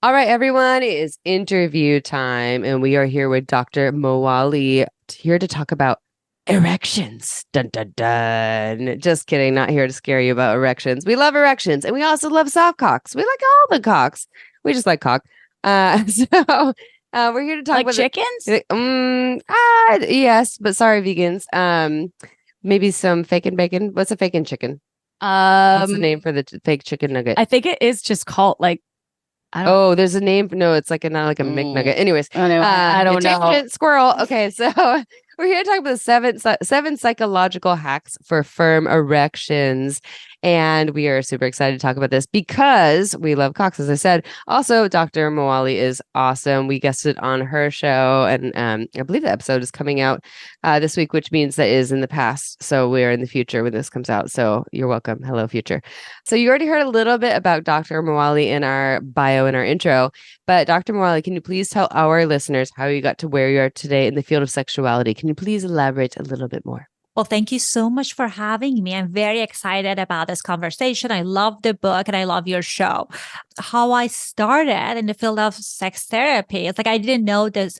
All right, everyone, it is interview time, and we are here with Dr. Moali, here to talk about erections. Dun dun dun. Just kidding, not here to scare you about erections. We love erections, and we also love soft cocks. We like all the cocks. We just like cock. We're here to talk Like about chickens? yes, but sorry, vegans. Maybe some fake and bacon. What's a fake and chicken? What's the Um, name for the fake chicken nugget? I think it is just called like I don't. Oh, there's a name. No, it's like not like a McNugget. Anyways, Anyway, I don't know. tangent squirrel. Okay, so we're here to talk about the seven psychological hacks for firm erections, and we are super excited to talk about this because we love cocks, as I said. Also, Dr. Moali is awesome. We guested on her show, and I believe the episode is coming out this week, which means that is in the past. So we are in the future when this comes out. So you're welcome. Hello, future. So you already heard a little bit about Dr. Moali in our bio in our intro, but Dr. Moali, can you please tell our listeners how you got to where you are today in the field of sexuality? Can you please elaborate a little bit more? Well, thank you so much for having me. I'm very excited about this conversation. I love the book and I love your show. How I started in the field of sex therapy, it's like I didn't know this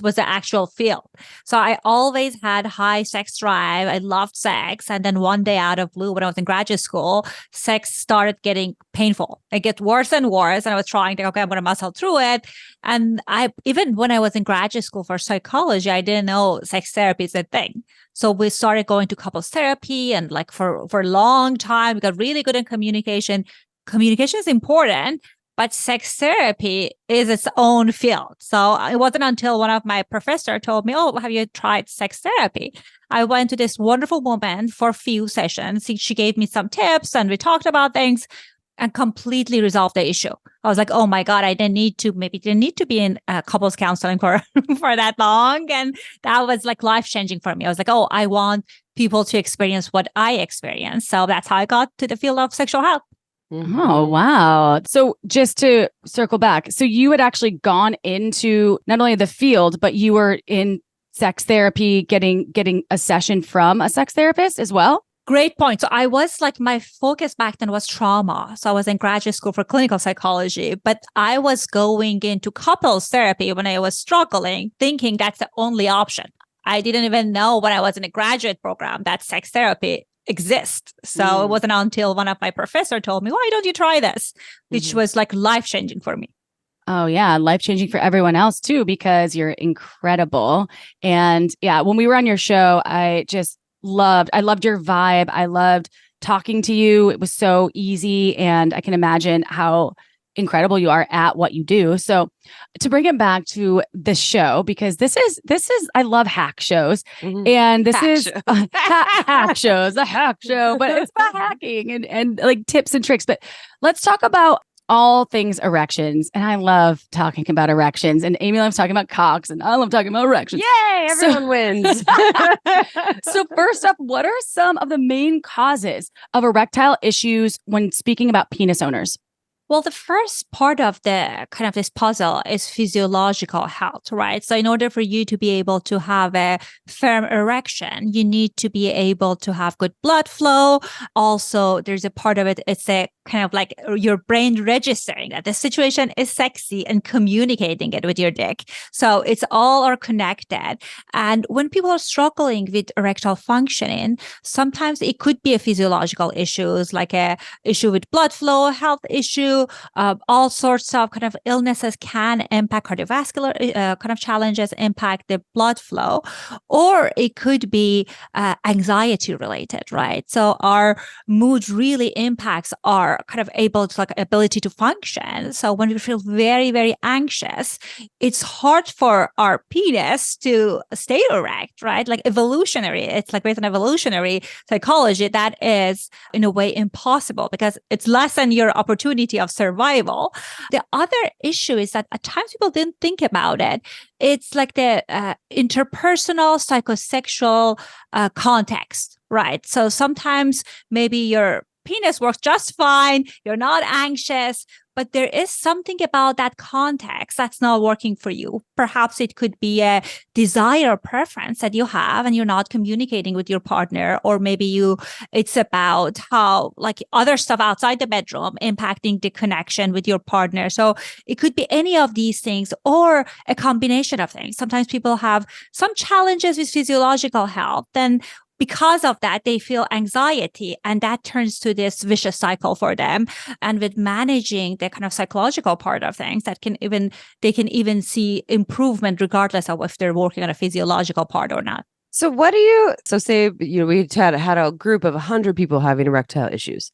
was the actual field. So I always had high sex drive. I loved sex. And then one day out of blue, when I was in graduate school, sex started getting painful. It gets worse and worse. And I was trying to, okay, I'm going to muscle through it. And even when I was in graduate school for psychology, I didn't know sex therapy is a thing. So we started going to couples therapy, and like for a long time, we got really good in communication. Communication is important, but sex therapy is its own field. So it wasn't until one of my professors told me, "Oh, have you tried sex therapy?" I went to this wonderful woman for a few sessions. She gave me some tips, and we talked about things and completely resolved the issue. I was like, oh my God, I didn't need to be in couples counseling for, for that long. And that was like life-changing for me. I was like, oh, I want people to experience what I experienced. So that's how I got to the field of sexual health. Mm-hmm. Oh, wow. So just to circle back, so you had actually gone into not only the field, but you were in sex therapy, getting a session from a sex therapist as well? Great point. So I was like, my focus back then was trauma. So I was in graduate school for clinical psychology, but I was going into couples therapy when I was struggling, thinking that's the only option. I didn't even know when I was in a graduate program that sex therapy exists. So it wasn't until one of my professors told me, why don't you try this? Which was like life-changing for me. Oh yeah, life-changing for everyone else too, because you're incredible. And yeah, when we were on your show, I loved your vibe. I loved talking to you. It was so easy. And I can imagine how incredible you are at what you do. So to bring it back to the show, because I love hack shows. Mm-hmm. And this hack is show. hack shows, a hack show, but it's about hacking and like tips and tricks. But let's talk about all things erections. And I love talking about erections. And Amy loves talking about cocks, and I love talking about erections. Yay, everyone wins. So first up, what are some of the main causes of erectile issues when speaking about penis owners? Well, the first part of the kind of this puzzle is physiological health, right? So in order for you to be able to have a firm erection, you need to be able to have good blood flow. Also, there's a part of it, it's a kind of like your brain registering that the situation is sexy and communicating it with your dick. So it's all are connected. And when people are struggling with erectile functioning, sometimes it could be a physiological issues like a issue with blood flow, health issue. All sorts of kind of illnesses can impact cardiovascular kind of challenges, impact the blood flow, or it could be anxiety related, right? So our mood really impacts our kind of ability to function. So when we feel very, very anxious, it's hard for our penis to stay erect, right? Like evolutionary, it's like based on evolutionary psychology, that is in a way impossible because it's less than your opportunity of survival. The other issue is that at times people didn't think about it. It's like the interpersonal psychosexual context, right? So sometimes maybe your penis works just fine. You're not anxious. But there is something about that context that's not working for you. Perhaps it could be a desire or preference that you have and you're not communicating with your partner, or maybe it's about how like other stuff outside the bedroom impacting the connection with your partner. So it could be any of these things or a combination of things. Sometimes people have some challenges with physiological health, and because of that, they feel anxiety, and that turns to this vicious cycle for them. And with managing the kind of psychological part of things, they can even see improvement regardless of if they're working on a physiological part or not. So say, we had a group of 100 people having erectile issues.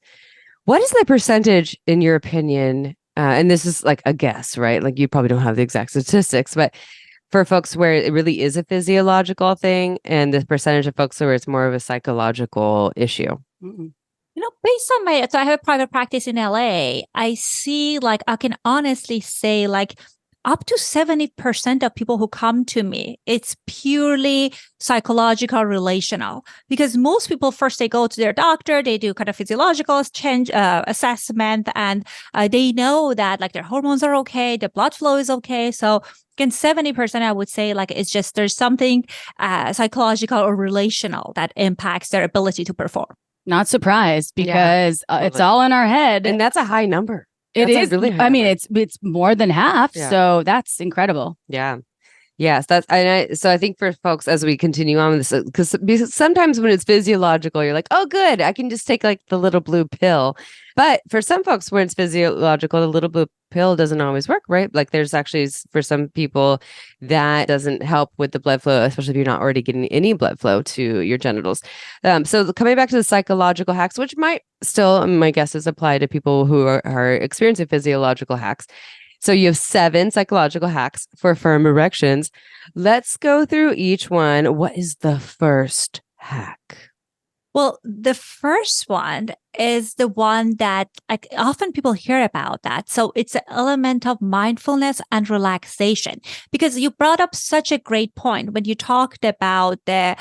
What is the percentage, in your opinion? And this is like a guess, right? Like you probably don't have the exact statistics, but for folks where it really is a physiological thing, and the percentage of folks where it's more of a psychological issue? Based on so I have a private practice in LA, I see like, I can honestly say like up to 70% of people who come to me, it's purely psychological, relational, because most people first, they go to their doctor, they do kind of physiological assessment, and they know that like their hormones are okay, the blood flow is okay. So again, 70%, I would say like it's just there's something psychological or relational that impacts their ability to perform. Not surprised, because it's all in our head. And that's a high number. It is. Really high I mean, number. it's more than half. Yeah. So that's incredible. Yeah. Yes, so I think for folks, as we continue on with this, because sometimes when it's physiological, you're like, oh, good, I can just take like the little blue pill. But for some folks, when it's physiological, the little blue pill doesn't always work, right? Like there's actually, for some people, that doesn't help with the blood flow, especially if you're not already getting any blood flow to your genitals. So coming back to the psychological hacks, which might still, my guess is, apply to people who are experiencing physiological hacks. So you have 7 psychological hacks for firm erections. Let's go through each one. What is the first hack? Well, the first one is the one that like often people hear about that. So it's an element of mindfulness and relaxation, because you brought up such a great point when you talked about the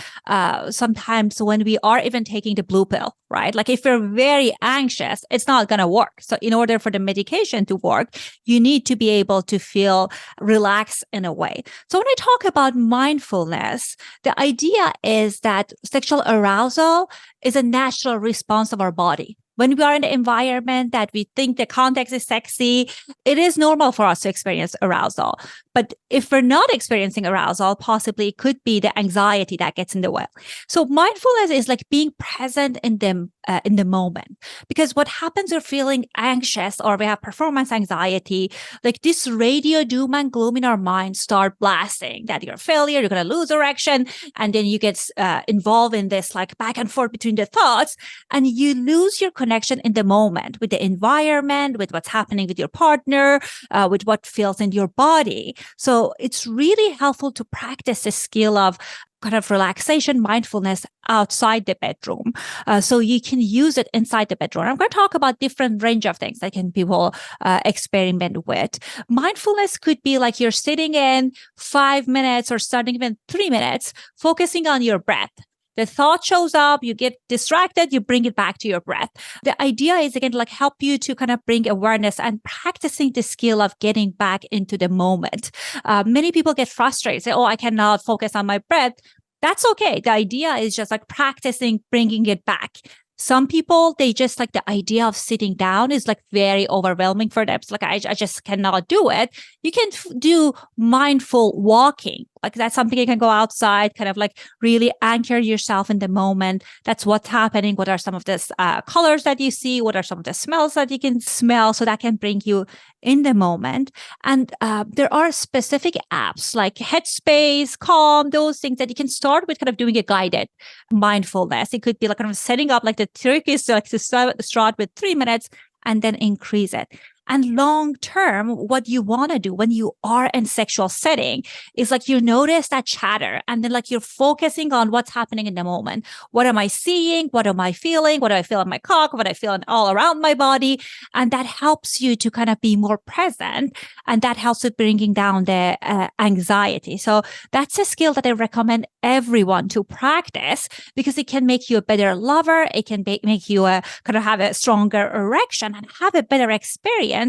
sometimes when we are even taking the blue pill, right? Like if you're very anxious, it's not going to work. So in order for the medication to work, you need to be able to feel relaxed in a way. So when I talk about mindfulness, the idea is that sexual arousal is a natural response of our body. When we are in an environment that we think the context is sexy, it is normal for us to experience arousal. But if we're not experiencing arousal, possibly it could be the anxiety that gets in the way. So mindfulness is like being present in the moment. Because what happens, we're feeling anxious or we have performance anxiety, like this radio doom and gloom in our mind start blasting that you're a failure, you're going to lose erection. And then you get involved in this like back and forth between the thoughts, and you lose your connection in the moment with the environment, with what's happening with your partner, with what feels in your body. So it's really helpful to practice the skill of kind of relaxation, mindfulness outside the bedroom. So you can use it inside the bedroom. I'm going to talk about different range of things that can people experiment with. Mindfulness could be like you're sitting in 5 minutes or starting even 3 minutes, focusing on your breath. The thought shows up, you get distracted, you bring it back to your breath. The idea is, again, like help you to kind of bring awareness and practicing the skill of getting back into the moment. Many people get frustrated, say, oh, I cannot focus on my breath. That's okay. The idea is just like practicing, bringing it back. Some people, they just like the idea of sitting down is like very overwhelming for them. It's like, I just cannot do it. You can do mindful walking. Like that's something you can go outside, kind of like really anchor yourself in the moment. That's what's happening. What are some of the colors that you see? What are some of the smells that you can smell? So that can bring you in the moment. And there are specific apps like Headspace, Calm, those things that you can start with kind of doing a guided mindfulness. It could be like kind of setting up, like the trick is to like to start with 3 minutes and then increase it. And long term, what you want to do when you are in sexual setting is like you notice that chatter and then like you're focusing on what's happening in the moment. What am I seeing? What am I feeling? What do I feel in my cock? What do I feel all around my body? And that helps you to kind of be more present. And that helps with bringing down the anxiety. So that's a skill that I recommend everyone to practice because it can make you a better lover. It can make you kind of have a stronger erection and have a better experience.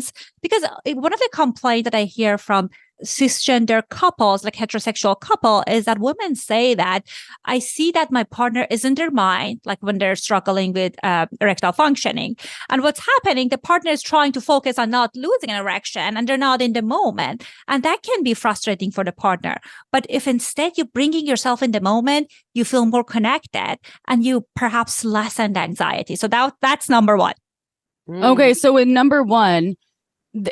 Because one of the complaints that I hear from cisgender couples, like heterosexual couple, is that women say that I see that my partner is in their mind, like when they're struggling with erectile functioning. And what's happening, the partner is trying to focus on not losing an erection and they're not in the moment. And that can be frustrating for the partner. But if instead you're bringing yourself in the moment, you feel more connected and you perhaps lessen the anxiety. So that's number one. Okay. So with number one,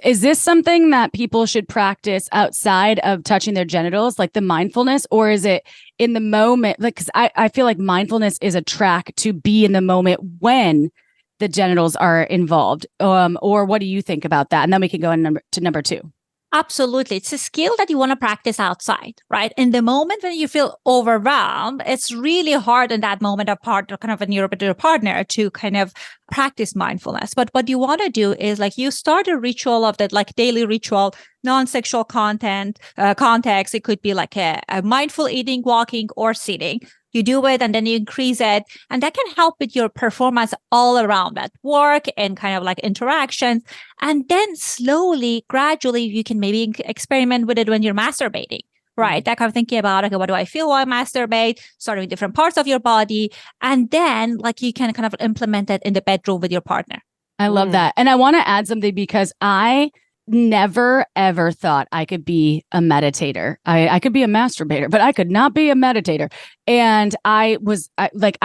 is this something that people should practice outside of touching their genitals, like the mindfulness, or is it in the moment? Like, because I feel like mindfulness is a track to be in the moment when the genitals are involved. Or what do you think about that? And then we can go on to number two. Absolutely. It's a skill that you want to practice outside, right? In the moment when you feel overwhelmed, it's really hard in that moment when you're with your partner to kind of practice mindfulness. But what you want to do is like you start a ritual of that, like daily ritual, non-sexual context. It could be like a mindful eating, walking, or sitting. You do it and then you increase it. And that can help with your performance all around at work and kind of like interactions. And then slowly, gradually, you can maybe experiment with it when you're masturbating, right? That kind of thinking about, okay, what do I feel while I masturbate? Starting with different parts of your body. And then like you can kind of implement it in the bedroom with your partner. I love that. And I want to add something because I never, ever thought I could be a meditator. I could be a masturbator, but I could not be a meditator. And I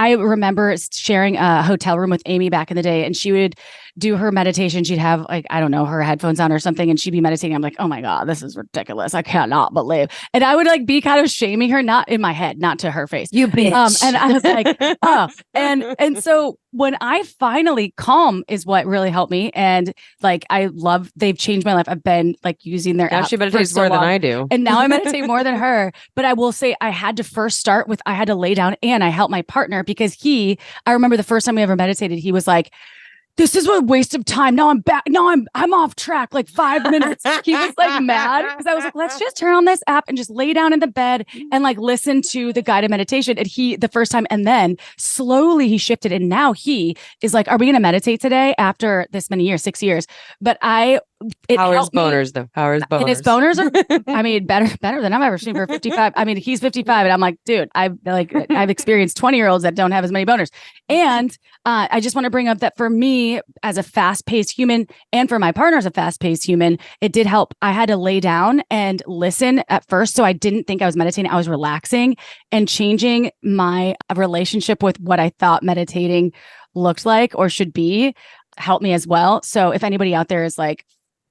remember sharing a hotel room with Amy back in the day, and she would do her meditation. She'd have like, I don't know, her headphones on or something, and she'd be meditating. I'm like, oh my God, this is ridiculous. I cannot believe. And I would like be kind of shaming her, not in my head, not to her face. You bitch. And I was like, oh. And so when I finally calm is what really helped me. And like, they've changed my life. I've been like using their app. She meditates more than I do. And now I meditate more than her. But I will say I had to first start with, I had to lay down and I helped my partner because I remember the first time we ever meditated, he was like, this is a waste of time. Now I'm back. Now I'm off track like 5 minutes. He was like mad because I was like, let's just turn on this app and just lay down in the bed and like listen to the guided meditation. And the first time, and then slowly he shifted. And now he is like, are we going to meditate today after this many years, 6 years? But how are his boners though? How are his boners? And his boners are, I mean, better than I've ever seen for 55. I mean, he's 55 and I'm like, dude, I've experienced 20-year-olds that don't have as many boners. And I just want to bring up that for me as a fast-paced human and for my partner as a fast-paced human, it did help. I had to lay down and listen at first. So I didn't think I was meditating. I was relaxing and changing my relationship with what I thought meditating looked like or should be helped me as well. So if anybody out there is like,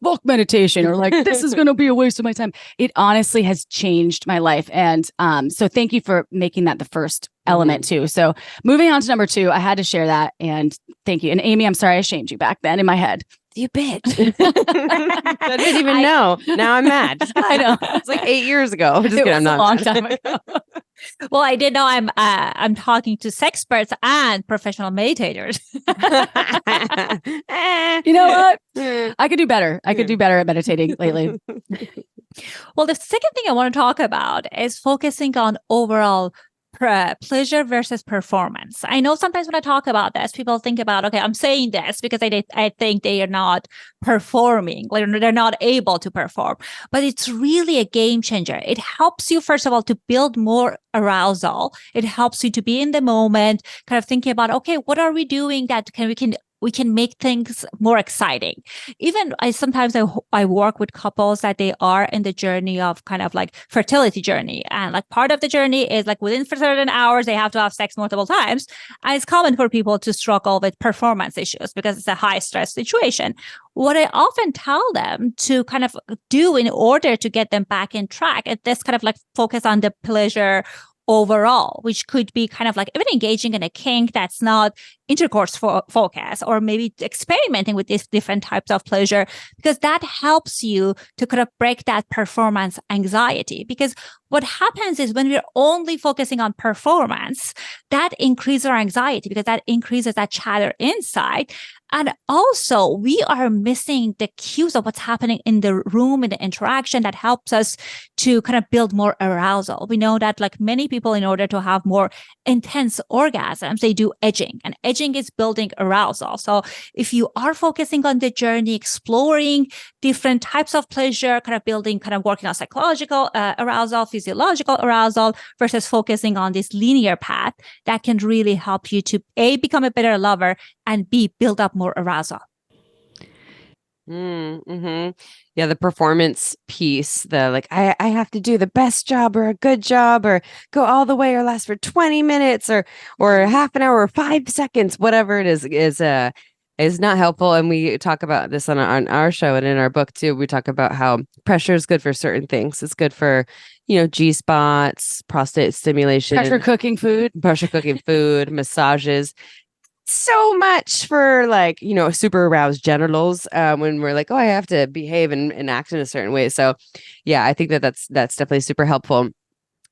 fuck meditation or like, this is going to be a waste of my time, it honestly has changed my life. And so thank you for making that the first element too. So moving on to number two, I had to share that. And thank you. And Amy, I'm sorry I shamed you back then in my head. You bitch. I didn't even know. Now I'm mad. I know. It's like 8 years ago. Just kidding, I'm not a long time ago. Well, I did know I'm talking to sexperts and professional meditators. You know what? I could do better. I could do better at meditating lately. Well, the second thing I want to talk about is focusing on overall pleasure versus performance. I know sometimes when I talk about this, people think about, okay, I'm saying this because I think they are not performing, like they're not able to perform. But it's really a game changer. It helps you, first of all, to build more arousal. It helps you to be in the moment, kind of thinking about, okay, what are we doing that we can make things more exciting. Even sometimes I work with couples that they are in the journey of kind of like fertility journey. And like part of the journey is like within certain hours, they have to have sex multiple times. And it's common for people to struggle with performance issues because it's a high stress situation. What I often tell them to kind of do in order to get them back in track is this kind of like focus on the pleasure overall, which could be kind of like even engaging in a kink that's not intercourse focus, or maybe experimenting with these different types of pleasure, because that helps you to kind of break that performance anxiety. Because what happens is when we're only focusing on performance, that increases our anxiety because that increases that chatter inside. And also, we are missing the cues of what's happening in the room, in the interaction that helps us to kind of build more arousal. We know that like many people, in order to have more intense orgasms, they do edging, and edging is building arousal. So if you are focusing on the journey, exploring different types of pleasure, kind of building, kind of working on psychological arousal, physiological arousal, versus focusing on this linear path, that can really help you to A, become a better lover, and B, build up more arousal. Mm-hmm. Yeah, the performance piece, the like, I have to do the best job or a good job or go all the way or last for 20 minutes or half an hour or 5 seconds, whatever it is not helpful. And we talk about this on our show and in our book too. We talk about how pressure is good for certain things. It's good for, G spots, prostate stimulation, pressure cooking food, massages. So much for like, super aroused genitals when we're like, oh, I have to behave and act in a certain way. So yeah, I think that's definitely super helpful.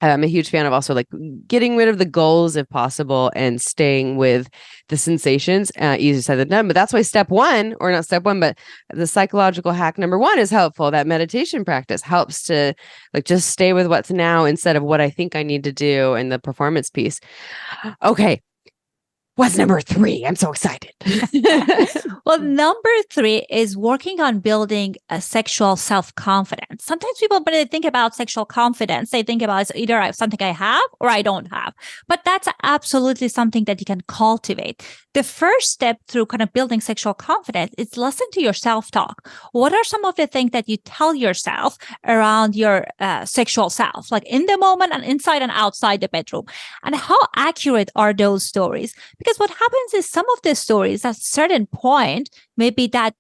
I'm a huge fan of also like getting rid of the goals if possible and staying with the sensations. Easier said than done, but that's why but the psychological hack number 1 is helpful. That meditation practice helps to like just stay with what's now instead of what I think I need to do, and the performance piece. Okay. What's number 3? I'm so excited. Well, number 3 is working on building a sexual self-confidence. Sometimes people, when they think about sexual confidence, they think about it's either something I have or I don't have. But that's absolutely something that you can cultivate. The first step through kind of building sexual confidence is listen to your self-talk. What are some of the things that you tell yourself around your sexual self, like in the moment and inside and outside the bedroom? And how accurate are those stories? Because what happens is some of the stories at a certain point, maybe that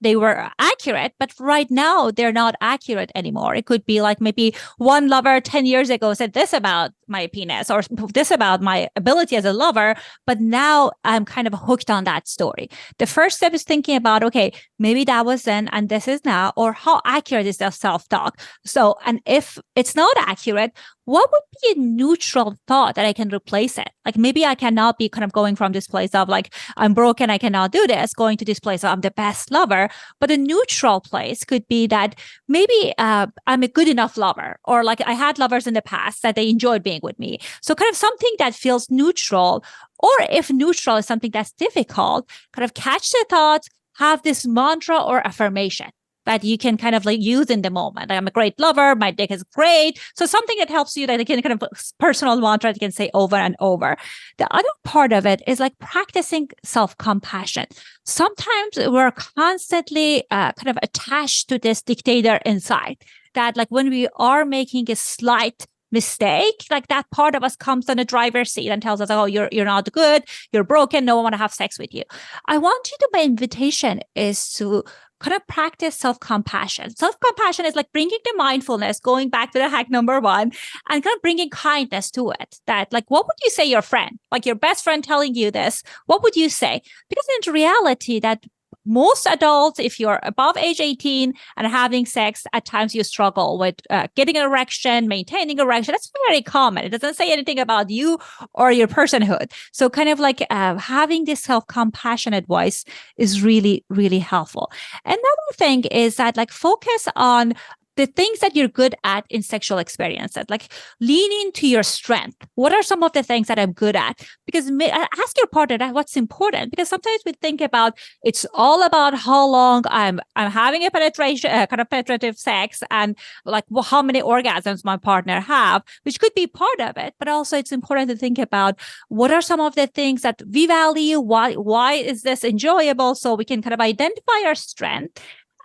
they were accurate, but right now they're not accurate anymore. It could be like maybe one lover 10 years ago said this about my penis or this about my ability as a lover, but now I'm kind of hooked on that story. The first step is thinking about, okay, maybe that was then and this is now, or how accurate is the self-talk? So, and if it's not accurate, what would be a neutral thought that I can replace it? Like maybe I cannot be kind of going from this place of like, I'm broken, I cannot do this, going to this place of I'm the best lover. But a neutral place could be that maybe I'm a good enough lover, or like I had lovers in the past that they enjoyed being with me. So kind of something that feels neutral, or if neutral is something that's difficult, kind of catch the thoughts, have this mantra or affirmation that you can kind of like use in the moment. Like, I'm a great lover. My dick is great. So something that helps you that you can kind of personal mantra that you can say over and over. The other part of it is like practicing self-compassion. Sometimes we're constantly kind of attached to this dictator inside that like when we are making a slight mistake, like that part of us comes on the driver's seat and tells us, oh, you're not good, you're broken, no one want to have sex with you. I want you to, my invitation is to kind of practice self-compassion. Self-compassion is like bringing the mindfulness, going back to the hack number 1, and kind of bringing kindness to it. That like, what would you say your friend, like your best friend telling you this, what would you say? Because in reality, that most adults, if you're above age 18 and having sex, at times you struggle with getting an erection, maintaining erection. That's very common. It doesn't say anything about you or your personhood. So kind of like having this self-compassionate voice is really, really helpful. Another thing is that like focus on the things that you're good at in sexual experiences, like lean into your strength. What are some of the things that I'm good at? Because ask your partner that what's important. Because sometimes we think about it's all about how long I'm having a penetration, kind of penetrative sex, and like how many orgasms my partner have, which could be part of it. But also it's important to think about what are some of the things that we value. Why is this enjoyable? So we can kind of identify our strength.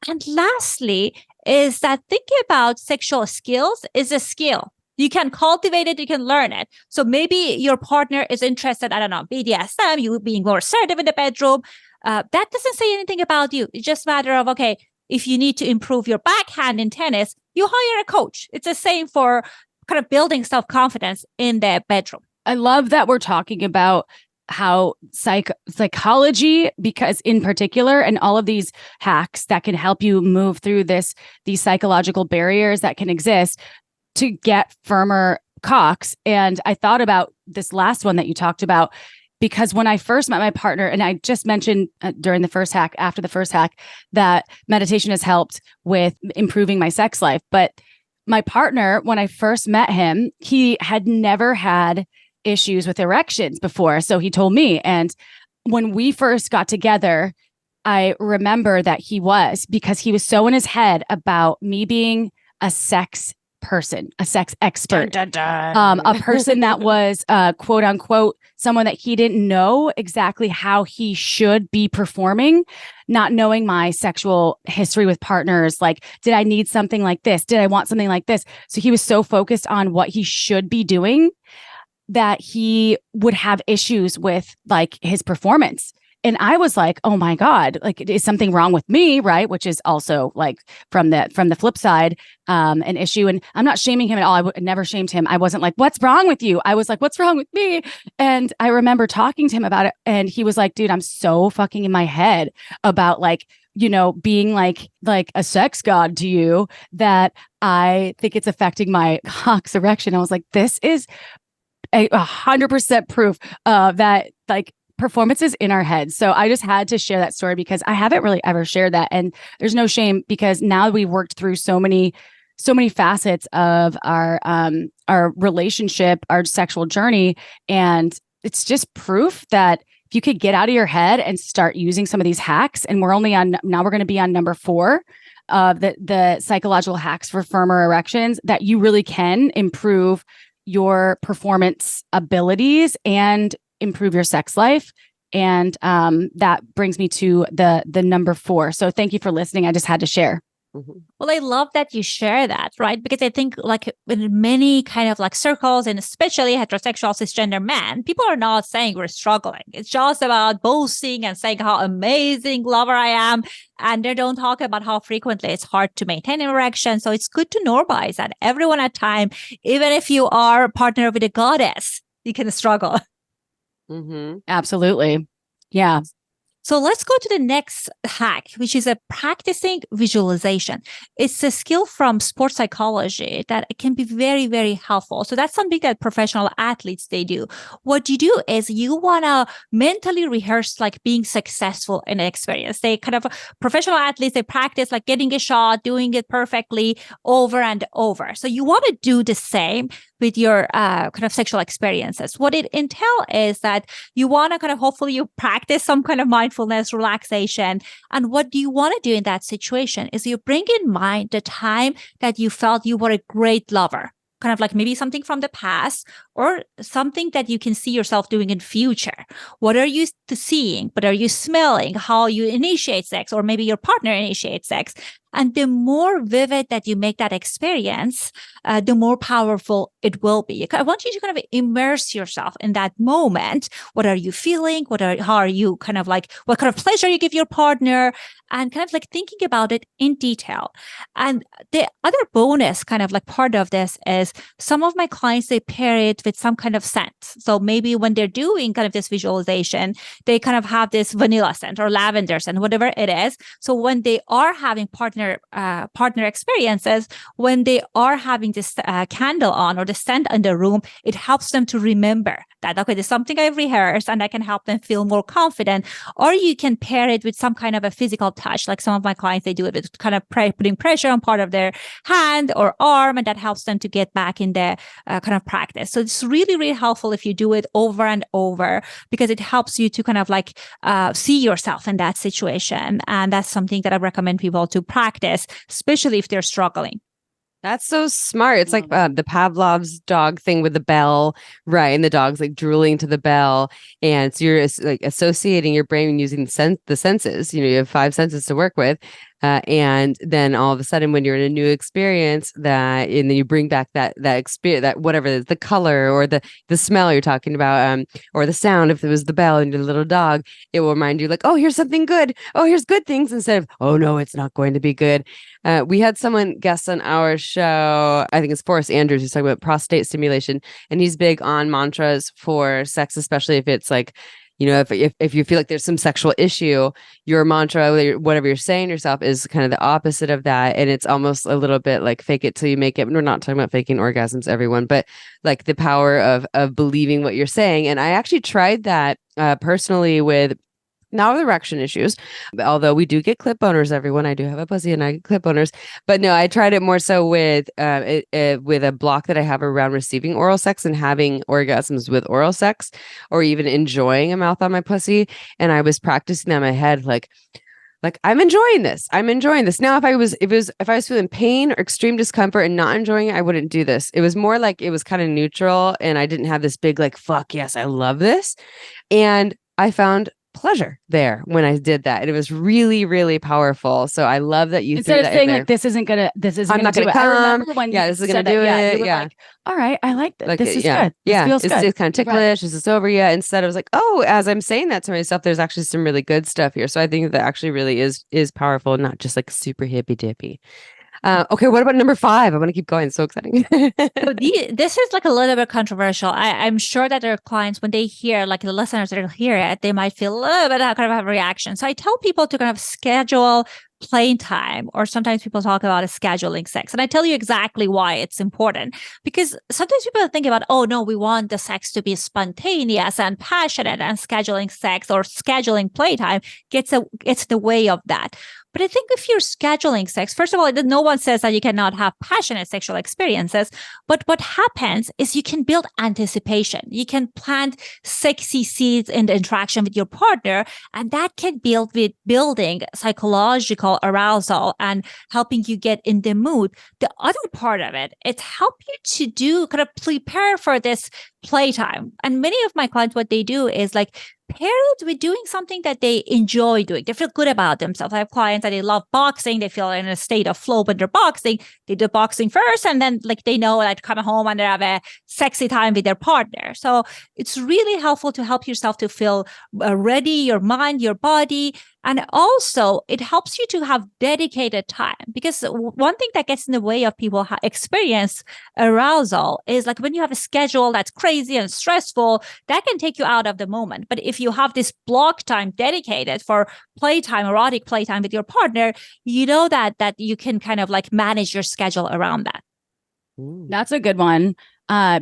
And lastly, is that thinking about sexual skills is a skill. You can cultivate it, you can learn it. So maybe your partner is interested, I don't know, BDSM, you being more assertive in the bedroom. That doesn't say anything about you. It's just a matter of, okay, if you need to improve your backhand in tennis, you hire a coach. It's the same for kind of building self-confidence in the bedroom. I love that we're talking about how psychology, because in particular, and all of these hacks that can help you move through these psychological barriers that can exist to get firmer cocks. And I thought about this last one that you talked about, because when I first met my partner, and I just mentioned during the first hack, after the first hack, that meditation has helped with improving my sex life. But my partner, when I first met him, he had never had issues with erections before. So he told me. And when we first got together, I remember that because he was so in his head about me being a sex person, a sex expert, Dun, dun, dun. A person that was quote unquote someone that he didn't know exactly how he should be performing, not knowing my sexual history with partners. Like, did I need something like this? Did I want something like this? So he was so focused on what he should be doing that he would have issues with like his performance. And I was like, oh my God, like, is something wrong with me? Right. Which is also like from the flip side, an issue. And I'm not shaming him at all. I never shamed him. I wasn't like, what's wrong with you? I was like, what's wrong with me? And I remember talking to him about it. And he was like, dude, I'm so fucking in my head about like, being like a sex god to you that I think it's affecting my cock's erection. I was like, this is 100% proof that like performance is in our heads. So I just had to share that story because I haven't really ever shared that. And there's no shame, because now we've worked through so many facets of our relationship, our sexual journey. And it's just proof that if you could get out of your head and start using some of these hacks, and we're going to be on number 4 of the psychological hacks for firmer erections, that you really can improve your performance abilities and improve your sex life. And that brings me to the number 4. So thank you for listening. I just had to share. Mm-hmm. Well, I love that you share that, right? Because I think like in many kind of like circles, and especially heterosexual cisgender men, people are not saying we're struggling. It's just about boasting and saying how amazing lover I am. And they don't talk about how frequently it's hard to maintain an erection. So it's good to normalize that everyone at time, even if you are a partner with a goddess, you can struggle. Mm-hmm. Absolutely. Yeah. So let's go to the next hack, which is a practicing visualization. It's a skill from sports psychology that can be very, very helpful. So that's something that professional athletes, they do. What you do is you want to mentally rehearse like being successful in an experience. They kind of, professional athletes, they practice like getting a shot, doing it perfectly over and over. So you want to do the same with your kind of sexual experiences. What it entails is that you want to kind of, hopefully you practice some kind of mindfulness, relaxation. And what you want to do in that situation is you bring in mind the time that you felt you were a great lover. Kind of like maybe something from the past or something that you can see yourself doing in future. What are you seeing? What are you smelling? How you initiate sex, or maybe your partner initiates sex. And the more vivid that you make that experience, the more powerful it will be. I want you to kind of immerse yourself in that moment. What are you feeling? How are you kind of like, what kind of pleasure you give your partner? And kind of like thinking about it in detail. And the other bonus kind of like part of this is some of my clients, they pair it with some kind of scent. So maybe when they're doing kind of this visualization, they kind of have this vanilla scent or lavender scent, whatever it is. So when they are having partner experiences, when they are having this candle on or the scent in the room, it helps them to remember that, okay, there's something I've rehearsed, and I can help them feel more confident. Or you can pair it with some kind of a physical touch. Like some of my clients, they do it with kind of putting pressure on part of their hand or arm, and that helps them to get back in the kind of practice. So it's really, really helpful if you do it over and over, because it helps you to kind of like see yourself in that situation. And that's something that I recommend people to practice, especially if they're struggling. That's so smart. It's like the Pavlovs dog thing with the bell, right? And the dog's like drooling to the bell. And so you're like associating your brain using the senses. You have 5 senses to work with. And then all of a sudden, when you're in a new experience, and then you bring back that experience, that whatever it is, the color or the smell you're talking about, or the sound, if it was the bell and your little dog, it will remind you like, oh, here's something good. Oh, here's good things, instead of, oh no, it's not going to be good. We had someone guest on our show, I think it's Forrest Andrews, who's talking about prostate stimulation, and he's big on mantras for sex, especially if it's like, if you feel like there's some sexual issue, your mantra, whatever you're saying yourself, is kind of the opposite of that. And it's almost a little bit like fake it till you make it. We're not talking about faking orgasms, everyone, but like the power of believing what you're saying. And I actually tried that personally with, not with erection issues, although we do get clip boners, everyone. I do have a pussy and I get clip boners. But no, I tried it more so with a block that I have around receiving oral sex and having orgasms with oral sex, or even enjoying a mouth on my pussy. And I was practicing that in my head, like I'm enjoying this. I'm enjoying this. Now, if I was feeling pain or extreme discomfort and not enjoying it, I wouldn't do this. It was more like it was kind of neutral, and I didn't have this big like, fuck yes, I love this. And I found pleasure there when I did that, and it was really, really powerful. So I love that you instead threw of that saying in there. like, this isn't I'm not gonna come. Yeah, this is gonna do it. Yeah, like, all right, I like that. like This is yeah, good. yeah. This feels It's good. kind of ticklish. Is this over yet? Instead, I was like, oh, as I'm saying that to myself, there's actually some really good stuff here. So I think that actually really is powerful, not just like super hippy dippy. Okay, what about number 5? I want to keep going. It's so exciting. So this is like a little bit controversial. I'm sure that their clients, when they hear, like the listeners that hear it, they might feel a little bit kind of have a reaction. So I tell people to kind of schedule playtime, or sometimes people talk about scheduling sex. And I tell you exactly why it's important. Because sometimes people think about, oh no, we want the sex to be spontaneous and passionate, and scheduling sex or scheduling playtime gets the way of that. But I think if you're scheduling sex, first of all, no one says that you cannot have passionate sexual experiences. But what happens is you can build anticipation. You can plant sexy seeds in the interaction with your partner, and that can build with building psychological arousal and helping you get in the mood. The other part of it, it's help you to do kind of prepare for this playtime. And many of my clients, what they do is like pair it with doing something that they enjoy doing. They feel good about themselves. I have clients that they love boxing. They feel in a state of flow when they're boxing. They do boxing first, and then like they know that come home and they have a sexy time with their partner. So it's really helpful to help yourself to feel ready, your mind, your body. And also, it helps you to have dedicated time, because one thing that gets in the way of people experience arousal is like when you have a schedule that's crazy and stressful, that can take you out of the moment. But if you have this block time dedicated for playtime, erotic playtime with your partner, you know that you can kind of like manage your schedule around that. That's a good one.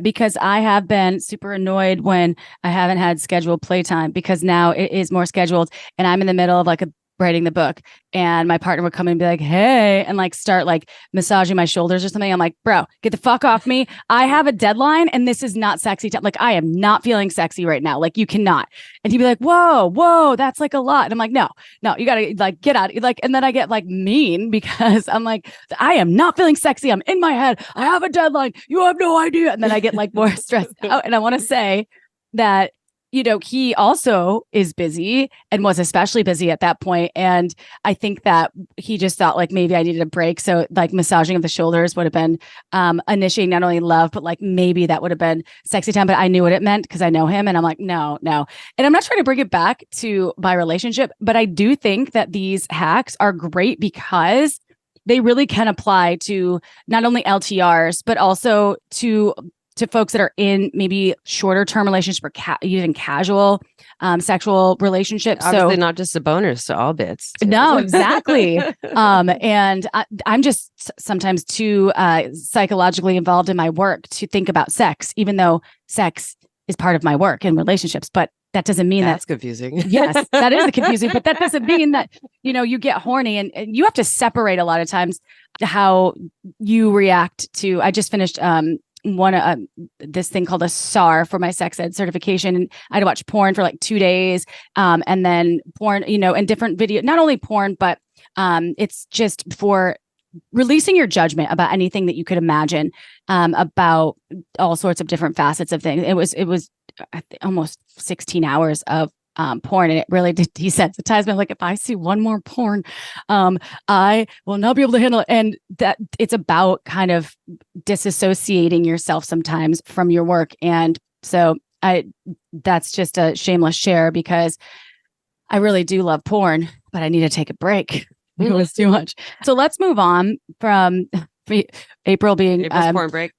Because I have been super annoyed when I haven't had scheduled playtime, because now it is more scheduled, and I'm in the middle of like writing the book, and my partner would come in and be like, hey, and like start like massaging my shoulders or something. I'm like, bro, get the fuck off me. I have a deadline, and this is not sexy time. Like, I am not feeling sexy right now. Like, you cannot. And he'd be like, whoa, that's like a lot. And I'm like, no, you gotta like get out. Like, and then I get like mean because I'm like, I am not feeling sexy. I'm in my head. I have a deadline. You have no idea. And then I get like more stressed out. And I want to say that, he also is busy and was especially busy at that point. And I think that he just thought like maybe I needed a break. So like massaging of the shoulders would have been initiating not only love, but like maybe that would have been sexy time. But I knew what it meant because I know him. And I'm like, no. And I'm not trying to bring it back to my relationship, but I do think that these hacks are great because they really can apply to not only LTRs, but also to folks that are in maybe shorter term relationships or using casual sexual relationships. Obviously so not just a bonus to all bits. Too. No, exactly. And I'm just sometimes too psychologically involved in my work to think about sex, even though sex is part of my work and relationships. But that doesn't mean that's confusing. Yes, that is confusing. But that doesn't mean that, you get horny and you have to separate a lot of times how you react to. I just finished this thing called a SAR for my sex ed certification. And I had to watch porn for like 2 days. And then porn, and different video, not only porn, but it's just for releasing your judgment about anything that you could imagine about all sorts of different facets of things. It was almost 16 hours of porn, and it really desensitized me. Like, if I see one more porn, I will not be able to handle it. And that it's about kind of disassociating yourself sometimes from your work. And so that's just a shameless share, because I really do love porn, but I need to take a break. It was too much. So let's move on from April being porn break.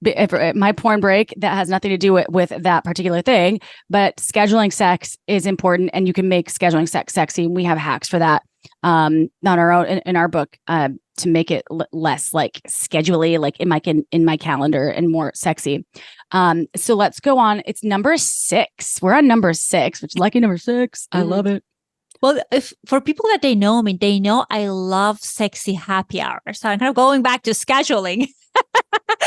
My porn break that has nothing to do with that particular thing, but scheduling sex is important, and you can make scheduling sex sexy. We have hacks for that on our own in our book to make it less like schedule-y, like in my calendar, and more sexy. So let's go on. It's number 6. We're on number 6, which is lucky number 6. I love it. Well, if for people that they know me, they know I love sexy happy hour. So I'm kind of going back to scheduling.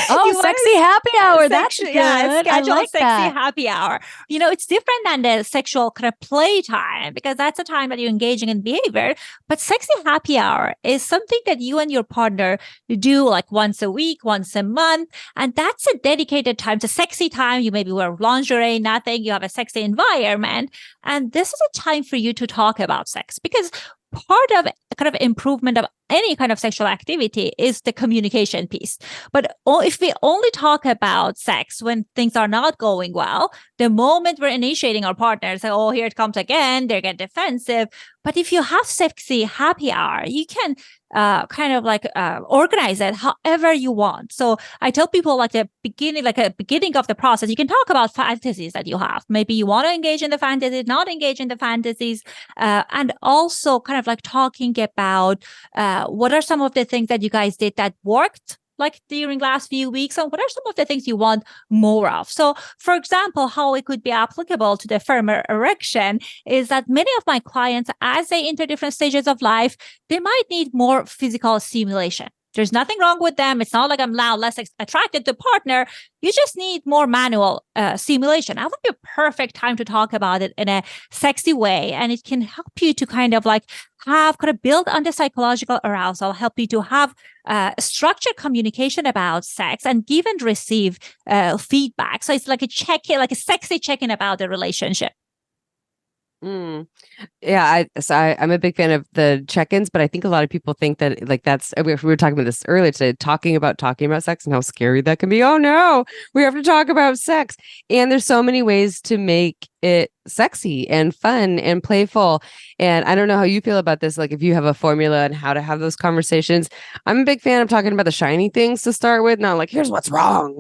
Oh, sexy happy hour. That's good. Yeah, schedule I like sexy that. happy hour. You know, it's different than the sexual kind of play time, because that's a time that you're engaging in behavior. But sexy happy hour is something that you and your partner do like once a week, once a month. And that's a dedicated time. It's a sexy time. You maybe wear lingerie, nothing. You have a sexy environment. And this is a time for you to talk about sex, because part of kind of improvement of any kind of sexual activity is the communication piece. But if we only talk about sex when things are not going well, the moment we're initiating our partner, say, oh, here it comes again, they get defensive. But if you have sexy happy hour, you can kind of like organize it however you want. So I tell people like a beginning of the process, you can talk about fantasies that you have. Maybe you want to engage in the fantasies, not engage in the fantasies, and also kind of like talking about what are some of the things that you guys did that worked like during last few weeks, and what are some of the things you want more of? So, for example, how it could be applicable to the firmer erection is that many of my clients, as they enter different stages of life, they might need more physical stimulation. There's nothing wrong with them. It's not like I'm now less attracted to partner. You just need more manual stimulation. I would be a perfect time to talk about it in a sexy way. And it can help you to kind of like build on the psychological arousal, help you to have structured communication about sex and give and receive feedback. So it's like a check-in, like a sexy check-in about the relationship. Yeah, I'm a big fan of the check-ins, but I think a lot of people think that like that's we were talking about this earlier today, talking about sex and how scary that can be. Oh no, we have to talk about sex, and there's so many ways to make it sexy and fun and playful. And I don't know how you feel about this. Like if you have a formula on how to have those conversations, I'm a big fan of talking about the shiny things to start with, not like here's what's wrong.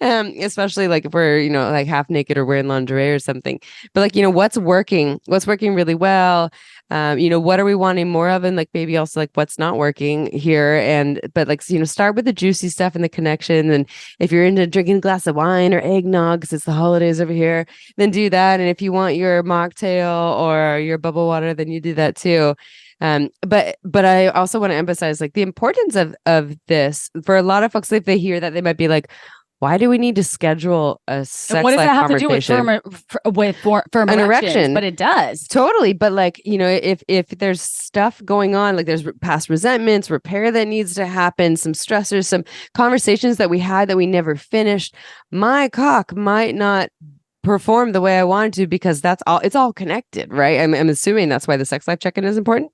Especially like if we're like half naked or wearing lingerie or something. But like what's working really well. What are we wanting more of, and like maybe also like what's not working here, but like start with the juicy stuff and the connection. And if you're into drinking a glass of wine or eggnog because it's the holidays over here, then do that. And if you want your mocktail or your bubble water, then you do that too. But I also want to emphasize like the importance of this for a lot of folks. If they hear that, they might be like, why do we need to schedule a sex what does life that have to do with firm an erections? erection? But it does. Totally. But like, if there's stuff going on, like there's past resentments, repair that needs to happen, some stressors, some conversations that we had that we never finished, my cock might not perform the way I wanted to, because it's all connected, right? I'm assuming that's why the sex life check-in is important.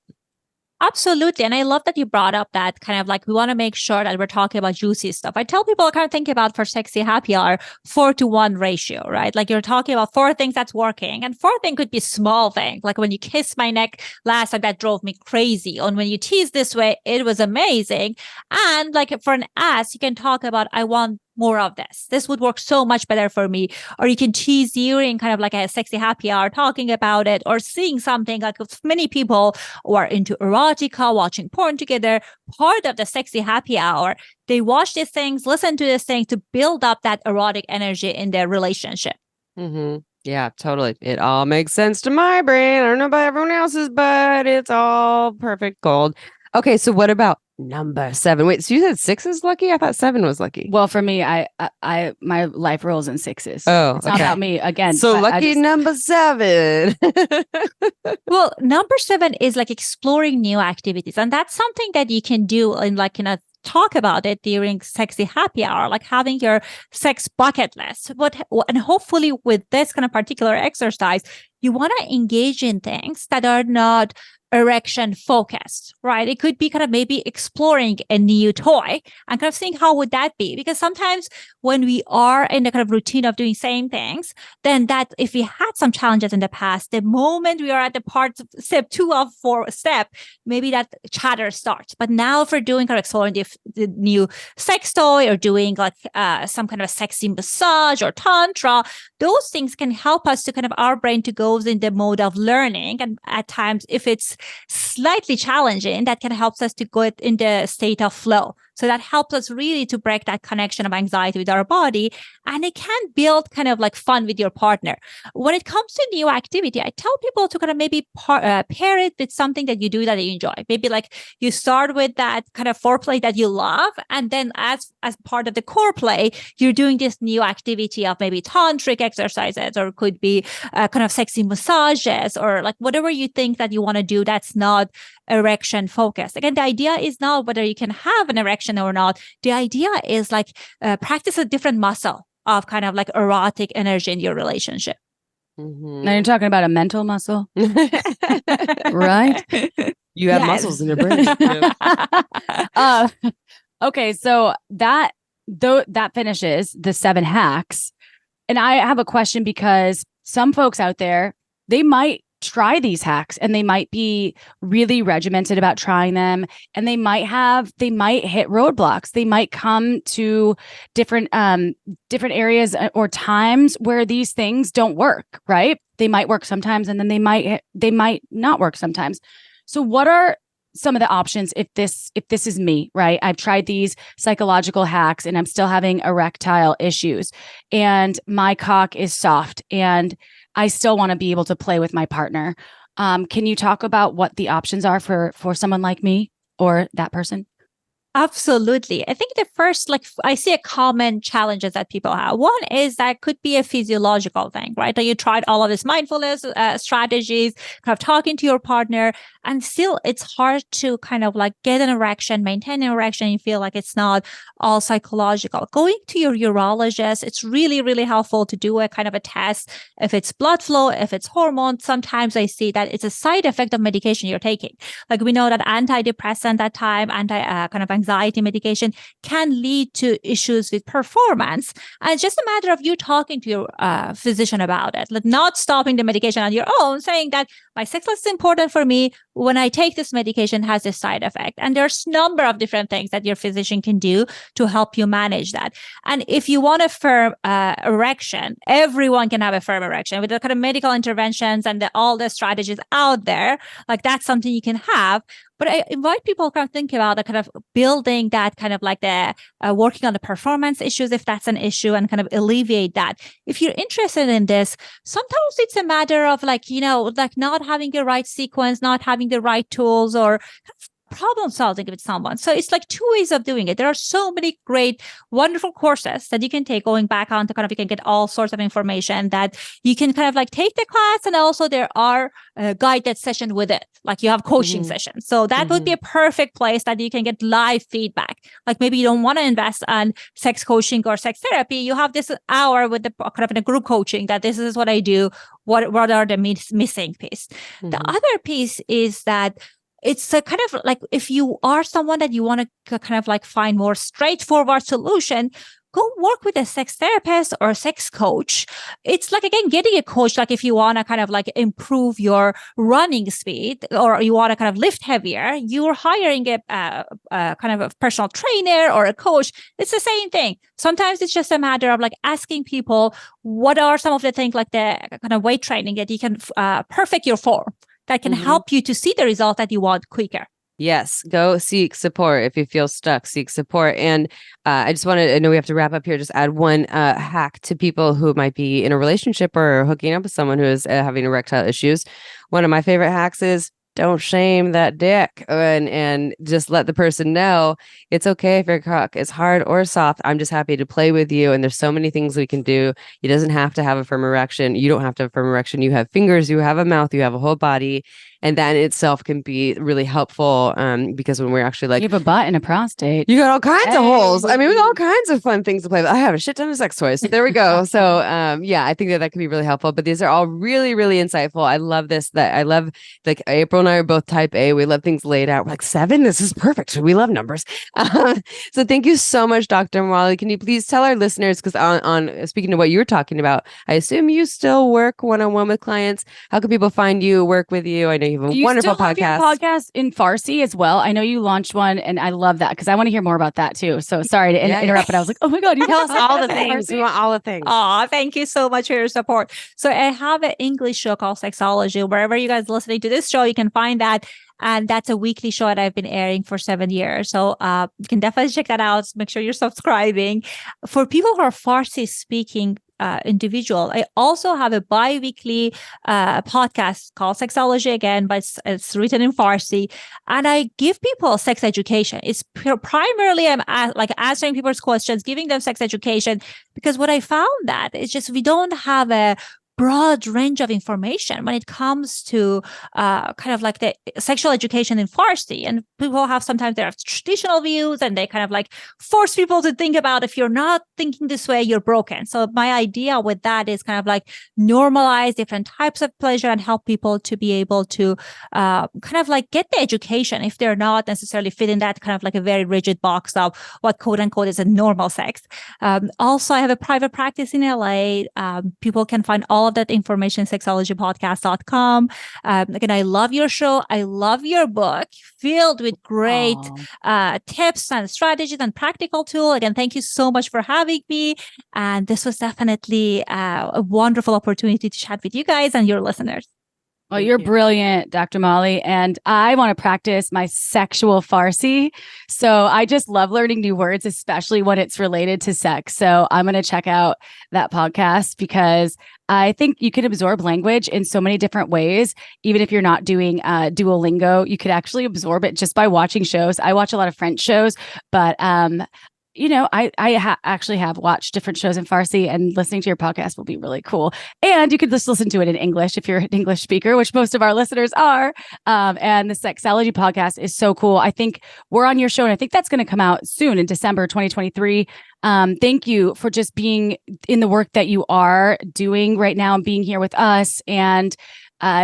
Absolutely. And I love that you brought up that kind of like, we want to make sure that we're talking about juicy stuff. I tell people, I kind of think about for sexy happy hour, 4-to-1 ratio, right? Like you're talking about 4 things that's working, and 4 thing could be small thing. Like when you kiss my neck last time, that drove me crazy. And when you tease this way, it was amazing. And like for an ass, you can talk about, I want more of this. This would work so much better for me. Or you can tease during kind of like a sexy happy hour, talking about it, or seeing something. Like many people who are into erotica, watching porn together, part of the sexy happy hour, they watch these things, listen to these things to build up that erotic energy in their relationship. Mm-hmm. Yeah, totally. It all makes sense to my brain. I don't know about everyone else's, but it's all perfect gold. Okay, so what about Number 7. Wait, so you said 6 is lucky? I thought 7 was lucky. Well, for me, I my life rolls in 6s. Oh, it's not about me again. So lucky number 7. Well, number 7 is like exploring new activities. And that's something that you can do in like in a talk about it during sexy happy hour, like having your sex bucket list. And hopefully with this kind of particular exercise, you want to engage in things that are not erection focused, right? It could be kind of maybe exploring a new toy and kind of seeing how would that be? Because sometimes when we are in the kind of routine of doing same things, then that if we had some challenges in the past, the moment we are at the part step 2 of 4 step, maybe that chatter starts. But now if we're doing kind of exploring the new sex toy or doing like some kind of a sexy massage or tantra, those things can help us to kind of our brain to go in the mode of learning. And at times, if it's slightly challenging, that can help us to go in the state of flow. So that helps us really to break that connection of anxiety with our body. And it can build kind of like fun with your partner. When it comes to new activity, I tell people to kind of maybe pair it with something that you do that you enjoy. Maybe like you start with that kind of foreplay that you love. And then as part of the core play, you're doing this new activity of maybe tantric exercises, or it could be kind of sexy massages, or like whatever you think that you want to do that's not erection focused. Again, the idea is not whether you can have an erection or not. The idea is like practice a different muscle of kind of like erotic energy in your relationship. Now you're talking about a mental muscle, right? You have muscles in your brain. Okay, so that finishes the 7 hacks. And I have a question, because some folks out there, they might try these hacks and they might be really regimented about trying them, and they might hit roadblocks. They might come to different areas or times where these things don't work, right? They might work sometimes, and then they might not work sometimes. So what are some of the options if this is me, right? I've tried these psychological hacks and I'm still having erectile issues, and my cock is soft, and I still want to be able to play with my partner. Can you talk about what the options are for someone like me or that person? Absolutely. I think the first, like, I see a common challenges that people have. One is that could be a physiological thing, right? That you tried all of this mindfulness strategies, kind of talking to your partner, and still it's hard to kind of like get an erection, maintain an erection. You feel like it's not all psychological. Going to your urologist, it's really, really helpful to do a kind of a test. If it's blood flow, if it's hormones, sometimes I see that it's a side effect of medication you're taking. Like we know that antidepressant at time, kind of anxiety medication can lead to issues with performance. And it's just a matter of you talking to your physician about it, like not stopping the medication on your own, saying that my sex life is important for me. When I take this medication, it has this side effect. And there's a number of different things that your physician can do to help you manage that. And if you want a firm erection, everyone can have a firm erection with the kind of medical interventions and all the strategies out there. Like that's something you can have. But I invite people to kind of think about the kind of building that kind of like the working on the performance issues, if that's an issue, and kind of alleviate that. If you're interested in this, sometimes it's a matter of like, like not having the right sequence, not having the right tools, or problem solving with someone. So it's like 2 ways of doing it. There are so many great, wonderful courses that you can take, going back on to kind of, you can get all sorts of information that you can kind of like take the class. And also there are guided sessions with it. Like you have coaching sessions. So that would be a perfect place that you can get live feedback. Like maybe you don't want to invest on sex coaching or sex therapy. You have this hour with the kind of in a group coaching that this is what I do. What are the missing piece? The other piece is that it's a kind of like, if you are someone that you want to kind of like find more straightforward solution, go work with a sex therapist or a sex coach. It's like, again, getting a coach, like if you want to kind of like improve your running speed, or you want to kind of lift heavier, you're hiring a kind of a personal trainer or a coach. It's the same thing. Sometimes it's just a matter of like asking people, what are some of the things like the kind of weight training that you can perfect your form, that can help you to see the result that you want quicker. Yes, go seek support. If you feel stuck, seek support. And I just wanted, I know we have to wrap up here, just add one hack to people who might be in a relationship or hooking up with someone who is having erectile issues. One of my favorite hacks is don't shame that dick, and just let the person know it's okay if your cock is hard or soft. I'm just happy to play with you. And there's so many things we can do. It doesn't have to have a firm erection. You don't have to have a firm erection. You have fingers, you have a mouth, you have a whole body. And that in itself can be really helpful because when we're actually like, you have a butt and a prostate. you got all kinds of holes. I mean, we got all kinds of fun things to play with. I have a shit ton of sex toys. So there we go. So yeah, I think that can be really helpful. But these are all really, really insightful. I love this. That I love, like, April and I are both type A. We love things laid out. We're like, 7, this is perfect. We love numbers. So thank you so much, Dr. Moali. Can you please tell our listeners, because on speaking to what you were talking about, I assume you still work one-on-one with clients. How can people find you, work with you? I know you have a wonderful podcast. Your podcast in Farsi as well. I know you launched one, and I love that because I want to hear more about that too. So sorry to interrupt, but I was like, oh my God, you tell us all the things. We want all the things. Oh, thank you so much for your support. So I have an English show called Sexology. Wherever you guys listening to this show, you can find that. And that's a weekly show that I've been airing for 7 years. So you can definitely check that out. Make sure you're subscribing. For people who are Farsi speaking individual, I also have a bi-weekly podcast called Sexology again, but it's written in Farsi. And I give people sex education. It's primarily I'm answering people's questions, giving them sex education, because what I found that it's just we don't have a broad range of information when it comes to kind of like the sexual education in Farsi. And people have sometimes they have traditional views and they kind of like force people to think about, if you're not thinking this way, you're broken. So my idea with that is kind of like normalize different types of pleasure and help people to be able to kind of like get the education if they're not necessarily fit in that kind of like a very rigid box of what quote unquote is a normal sex. Also, I have a private practice in LA. People can find all of that information, sexologypodcast.com. Again, I love your show. I love your book, filled with great tips and strategies and practical tools. Again, thank you so much for having me. And this was definitely a wonderful opportunity to chat with you guys and your listeners. Well, you're brilliant, Dr. Moali. And I want to practice my sexual Farsi. So I just love learning new words, especially when it's related to sex. So I'm going to check out that podcast because I think you can absorb language in so many different ways. Even if you're not doing Duolingo, you could actually absorb it just by watching shows. I watch a lot of French shows, but I actually have watched different shows in Farsi, and listening to your podcast will be really cool. And you could just listen to it in English if you're an English speaker, which most of our listeners are. And the Sexology podcast is so cool. I think we're on your show, and I think that's going to come out soon in December 2023. Thank you for just being in the work that you are doing right now and being here with us and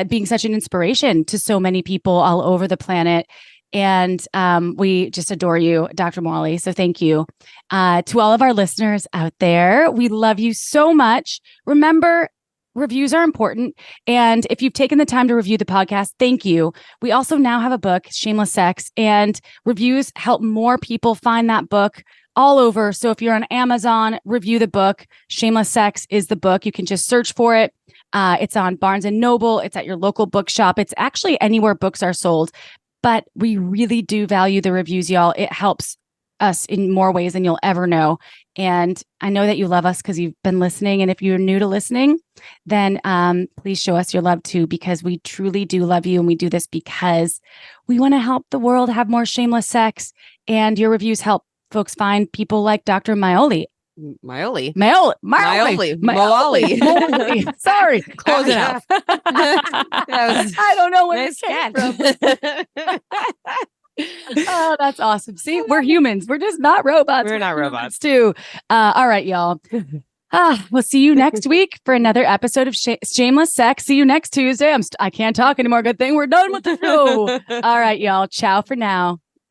being such an inspiration to so many people all over the planet. And we just adore you, Dr. Moali. So thank you. To all of our listeners out there, we love you so much. Remember, reviews are important. And if you've taken the time to review the podcast, thank you. We also now have a book, Shameless Sex, and reviews help more people find that book all over. So if you're on Amazon, review the book. Shameless Sex is the book. You can just search for it. It's on Barnes and Noble. It's at your local bookshop. It's actually anywhere books are sold. But we really do value the reviews, y'all. It helps us in more ways than you'll ever know. And I know that you love us because you've been listening. And if you're new to listening, then please show us your love too, because we truly do love you. And we do this because we want to help the world have more shameless sex. And your reviews help folks find people like Dr. Moali. Moali. Sorry. Close enough. I don't know where nice it came from. Oh, that's awesome. See, we're humans. We're just not robots. We're not robots too. All right, y'all. We'll see you next week for another episode of Shameless Sex. See you next Tuesday. I can't talk anymore. Good thing we're done with the show. All right, y'all. Ciao for now.